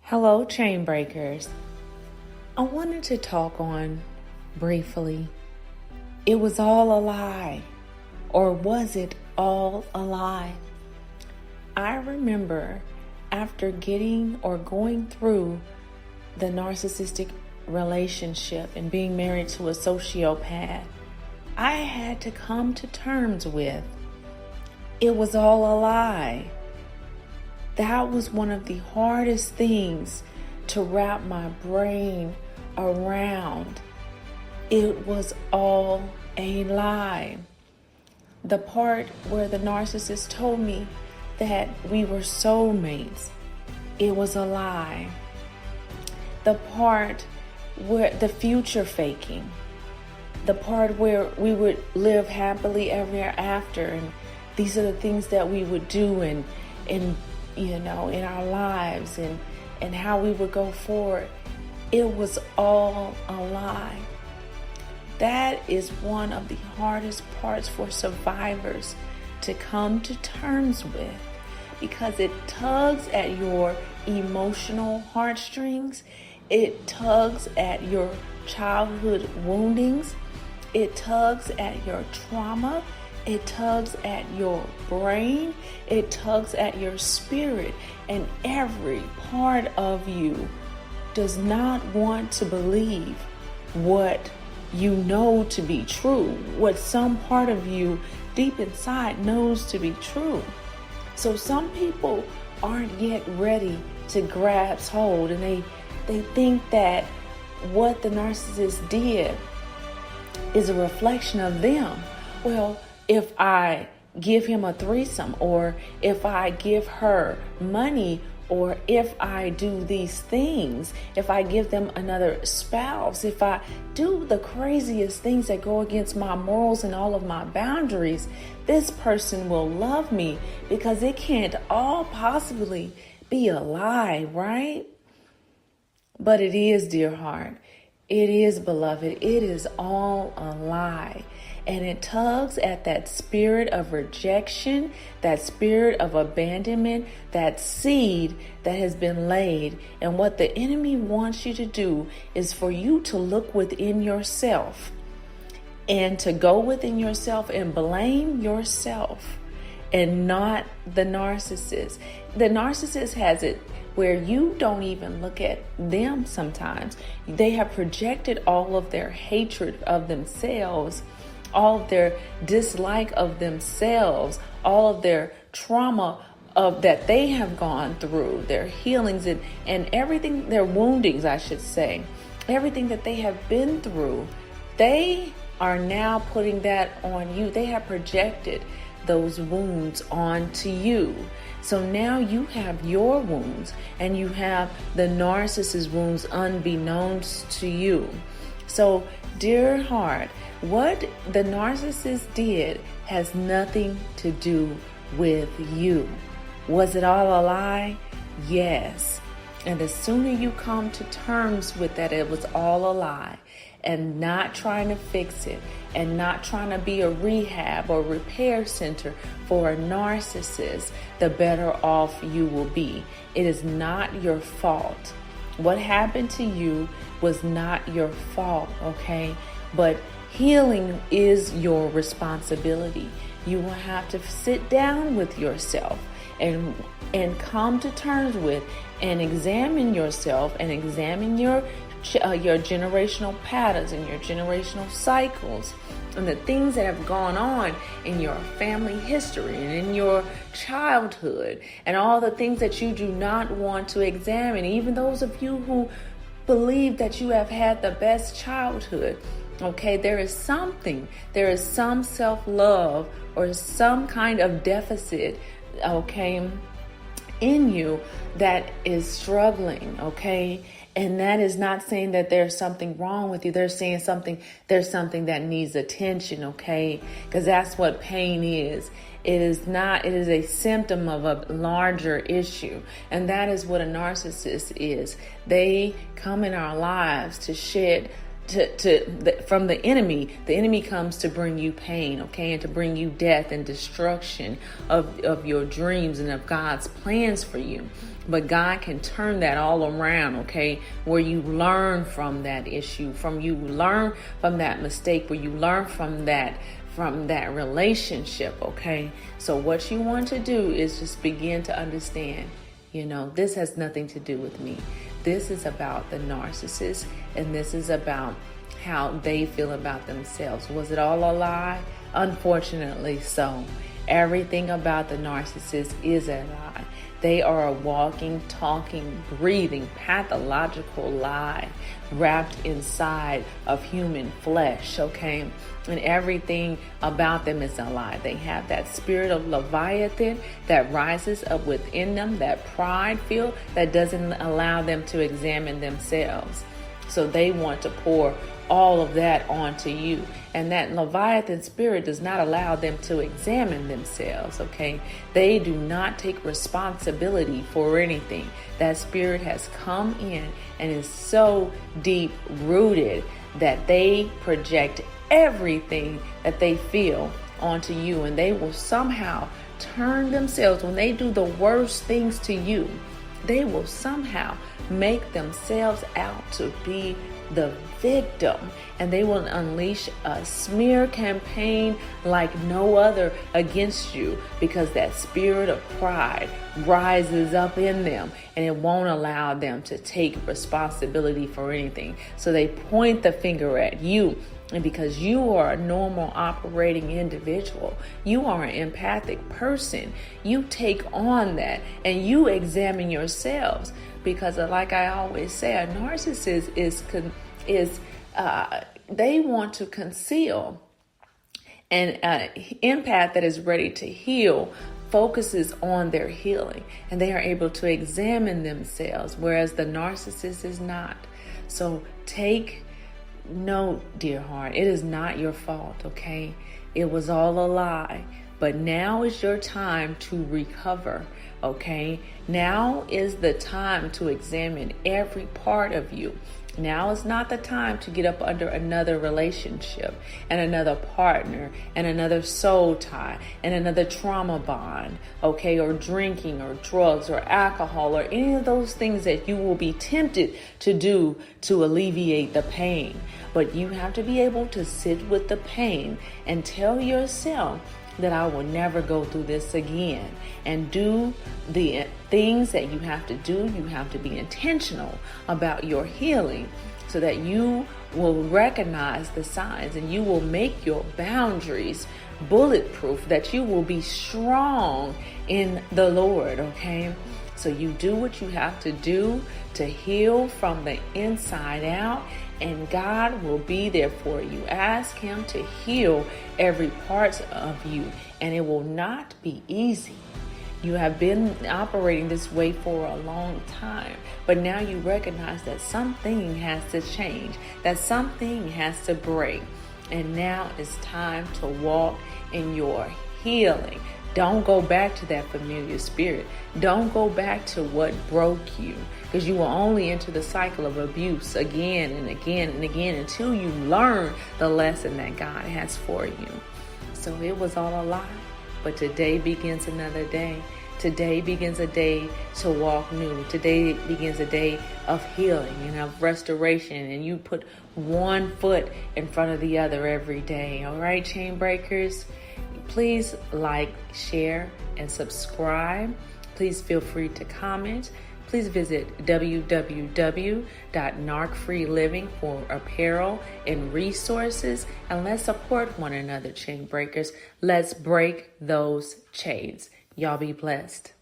Hello, chain breakers. I wanted to talk on briefly. It was all a lie, or was it all a lie? I remember after getting or going through the narcissistic relationship and being married to a sociopath, I had to come to terms with it was all a lie. That was one of the hardest things to wrap my brain around. It was all a lie. The part where the narcissist told me that we were soulmates, it was a lie. The part where the future faking, the part where we would live happily ever after, and these are the things that we would do and in our lives and how we would go forward. It was all a lie. That is one of the hardest parts for survivors to come to terms with, because it tugs at your emotional heartstrings. It tugs at your childhood woundings. It tugs at your trauma. It tugs at your brain. It tugs at your spirit. And every part of you does not want to believe what you know to be true, what some part of you deep inside knows to be true. So some people aren't yet ready to grasp hold, and they think that what the narcissist did is a reflection of them. Well, if I give him a threesome, or if I give her money, or if I do these things, if I give them another spouse, if I do the craziest things that go against my morals and all of my boundaries, this person will love me, because it can't all possibly be a lie, right? But it is, dear heart. It is, beloved. It is all a lie. And it tugs at that spirit of rejection, that spirit of abandonment, that seed that has been laid. And what the enemy wants you to do is for you to look within yourself and to go within yourself and blame yourself and not the narcissist. The narcissist has it where you don't even look at them sometimes. They have projected all of their hatred of themselves, all of their dislike of themselves, all of their trauma of that they have gone through, their healings and everything, their woundings, I should say, everything that they have been through, they are now putting that on you. They have projected those wounds onto you. So now you have your wounds and you have the narcissist's wounds unbeknownst to you. So, dear heart, what the narcissist did has nothing to do with you. Was it all a lie? Yes. And the sooner you come to terms with that it was all a lie, and not trying to fix it, and not trying to be a rehab or repair center for a narcissist, the better off you will be. It is not your fault. What happened to you was not your fault, okay? But healing is your responsibility. You will have to sit down with yourself and come to terms with and examine yourself and examine your generational patterns and your generational cycles and the things that have gone on in your family history and in your childhood and all the things that you do not want to examine. Even those of you who believe that you have had the best childhood, okay, there is some self-love or some kind of deficit, okay, in you that is struggling, okay? And that is not saying that there's something wrong with you. They're saying there's something that needs attention, okay? Because that's what pain is. It is a symptom of a larger issue. And that is what a narcissist is. They come in our lives to shed from the enemy. The enemy comes to bring you pain, okay, and to bring you death and destruction of your dreams and of God's plans for you. But God can turn that all around, okay? Where you learn from that issue, you learn from that mistake, where you learn from that relationship, okay? So what you want to do is just begin to understand, this has nothing to do with me. This is about the narcissist, and this is about how they feel about themselves. Was it all a lie? Unfortunately so. Everything about the narcissist is a lie. They are a walking, talking, breathing, pathological lie wrapped inside of human flesh, okay? And everything about them is a lie. They have that spirit of Leviathan that rises up within them, that pride feel that doesn't allow them to examine themselves. So they want to pour all of that onto you. And that Leviathan spirit does not allow them to examine themselves, okay? They do not take responsibility for anything. That spirit has come in and is so deep rooted that they project everything that they feel onto you. And they will somehow turn themselves, when they do the worst things to you, they will somehow make themselves out to be the victim, and they will unleash a smear campaign like no other against you, because that spirit of pride rises up in them and it won't allow them to take responsibility for anything. So they point the finger at you. And because you are a normal operating individual, you are an empathic person, you take on that and you examine yourselves. Because like I always say, a narcissist is they want to conceal. And empath that is ready to heal focuses on their healing, and they are able to examine themselves, whereas the narcissist is not. So take note, dear heart, it is not your fault, okay? It was all a lie. But now is your time to recover, okay? Now is the time to examine every part of you. Now is not the time to get up under another relationship and another partner and another soul tie and another trauma bond, okay? Or drinking or drugs or alcohol or any of those things that you will be tempted to do to alleviate the pain. But you have to be able to sit with the pain and tell yourself that I will never go through this again, and do the things that you have to do. You have to be intentional about your healing so that you will recognize the signs and you will make your boundaries bulletproof, that you will be strong in the Lord, okay? So you do what you have to do to heal from the inside out, and God will be there for you. Ask Him to heal every part of you, and it will not be easy. You have been operating this way for a long time, but now you recognize that something has to change, that something has to break, and now it's time to walk in your healing. Don't go back to that familiar spirit. Don't go back to what broke you, because you will only enter the cycle of abuse again and again and again until you learn the lesson that God has for you. So it was all a lie, but today begins another day. Today begins a day to walk new. Today begins a day of healing and of restoration, and you put one foot in front of the other every day. All right, chain breakers? Please like, share, and subscribe. Please feel free to comment. Please visit www.narcfreeliving for apparel and resources. And let's support one another, chain breakers. Let's break those chains. Y'all be blessed.